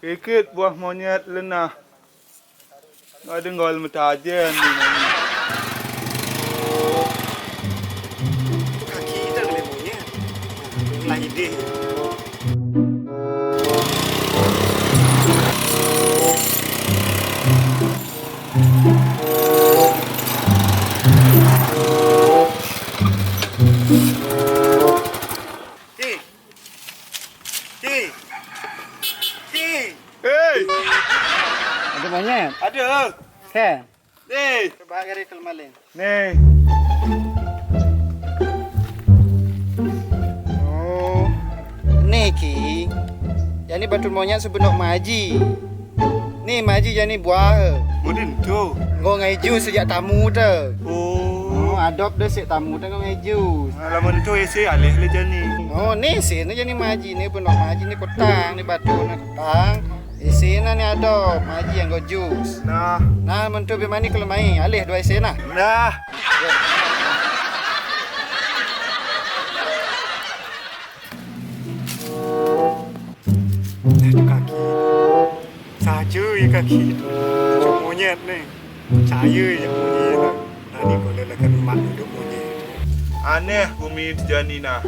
Ikut buah monyet lenah. Ada ngol metajen ni. Kaki kita boleh monyet. Lah ide. Hey, Ada monyet? ada. Ke? Ni. Coba gari kelmalin. Ni. Oh. Ni ki. Yang ni batu monyet sebenok maji. Ni maji yang ni buah. Mudin tu. Ngau ngai jus sejak tamu tu. Oh. Oh, adop dah sejak tamu tu ngau ngai jus. Alaman tu isi alih le jani. Oh, ni sini jadi maji ni benok maji ni kotang ni batu ni kotang. Isi ni adop maji yang ngau jus. Nah. Nah, mentu be mani kalau mai alih dua isi nah. Nah. Kaki saja ya kaki itu cuma monyet ni saya yang monyet lah tadi kalau lekan mak duduk monyet Aneh bumi terjadi nah.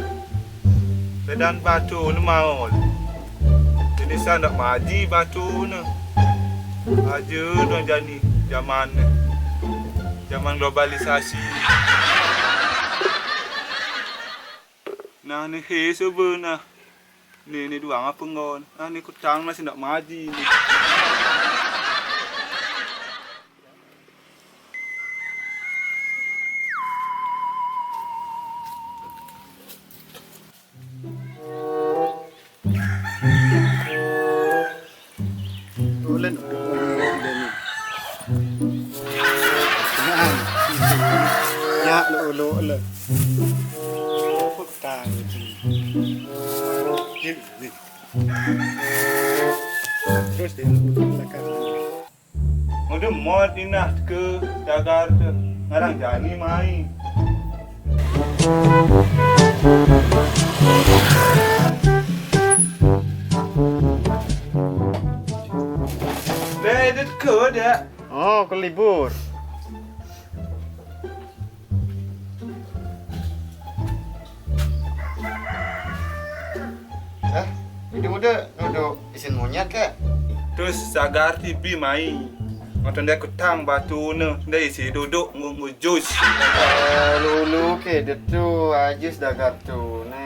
Sedan batu ni maul. Jadi saya nak maji batu ni. Aja dong jadi zaman ni. Zaman globalisasi. Nah ni he sebenarnya. Ni dua apa ngon. Nah ni kutang masih nak maji ni. Ulen duduk monyet dia ni. Nah. Ya lo le. petang je ni terus dia duduk belakang Udah mod ni nak ke dagar tu. Ngarang jani mai. Bedet ke dah. Oh, ke libur. Hidup muda duduk isin monyet ke? Terus sagar TV mai. Macam dia ketang batu ni. Dia isi duduk ngujus. Lulu ke dia tu ajis dah gatu ni.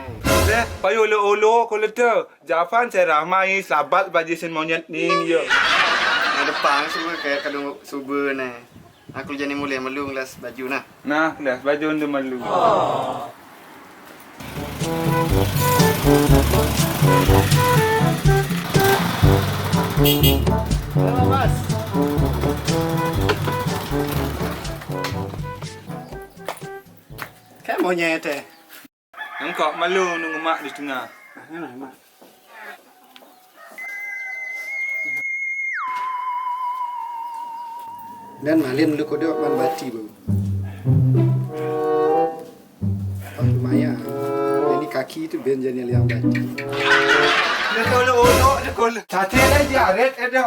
Deh, payu olo ko leter. Japan saya ramai sabat bagi sen monyet ni ya. Nah depan semua kayak kadung subuh ni. Aku jadi mulai melung las baju nah. Nah, dah baju tu malu. Halo Mas. Kan monyet eh. Engkau malu nunggu mak di tengah. Mana mak? Dan malin lu kau man bati bau. Oh lumayan. Ini kaki tu ben jadi liang bati. Dia kalau olo, dia kalau. Cacing aja, red ada.